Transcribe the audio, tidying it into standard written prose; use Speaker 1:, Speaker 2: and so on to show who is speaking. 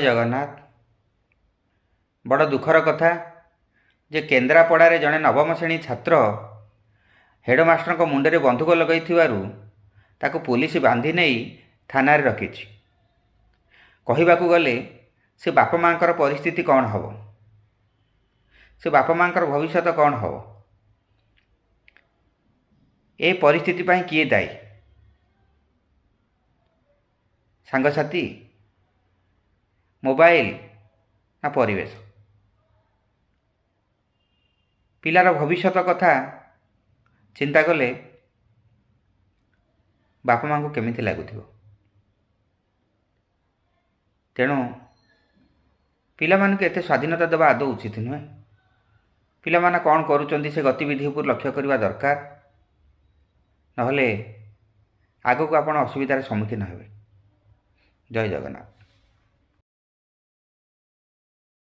Speaker 1: ଜଗନ୍ନାଥ। ବଡ଼ ଦୁଃଖର କଥା ଯେ କେନ୍ଦ୍ରାପଡ଼ାରେ ଜଣେ ନବମ ଶ୍ରେଣୀ ଛାତ୍ର ହେଡ଼ମାଷ୍ଟରଙ୍କ ମୁଣ୍ଡରେ ବନ୍ଧୁକ ଲଗାଇଥିବାରୁ ତାକୁ ପୁଲିସ ବାନ୍ଧି ନେଇ ଥାନାରେ ରଖିଛି। କହିବାକୁ ଗଲେ ସେ ବାପା ମାଆଙ୍କର ପରିସ୍ଥିତି କ'ଣ ହେବ? ସେ ବାପା ମାଆଙ୍କର ଭବିଷ୍ୟତ କ'ଣ ହେବ? ଏ ପରିସ୍ଥିତି ପାଇଁ କିଏ ଦାୟୀ? ସାଙ୍ଗସାଥୀ, ମୋବାଇଲ ନା ପରିବେଶ? ପିଲାର ଭବିଷ୍ୟତ କଥା ଚିନ୍ତା କଲେ ବାପା ମାଆଙ୍କୁ କେମିତି ଲାଗୁଥିବ? ତେଣୁ ପିଲାମାନଙ୍କୁ ଏତେ ସ୍ୱାଧୀନତା ଦେବା ଆଦୌ ଉଚିତ ନୁହେଁ। ପିଲାମାନେ କ'ଣ କରୁଛନ୍ତି ସେ ଗତିବିଧି ଉପରୁ ଲକ୍ଷ୍ୟ କରିବା ଦରକାର। ନହେଲେ ଆଗକୁ ଆପଣ ଅସୁବିଧାର ସମ୍ମୁଖୀନ ହେବେ। ଜୟ ଜଗନ୍ନାଥ।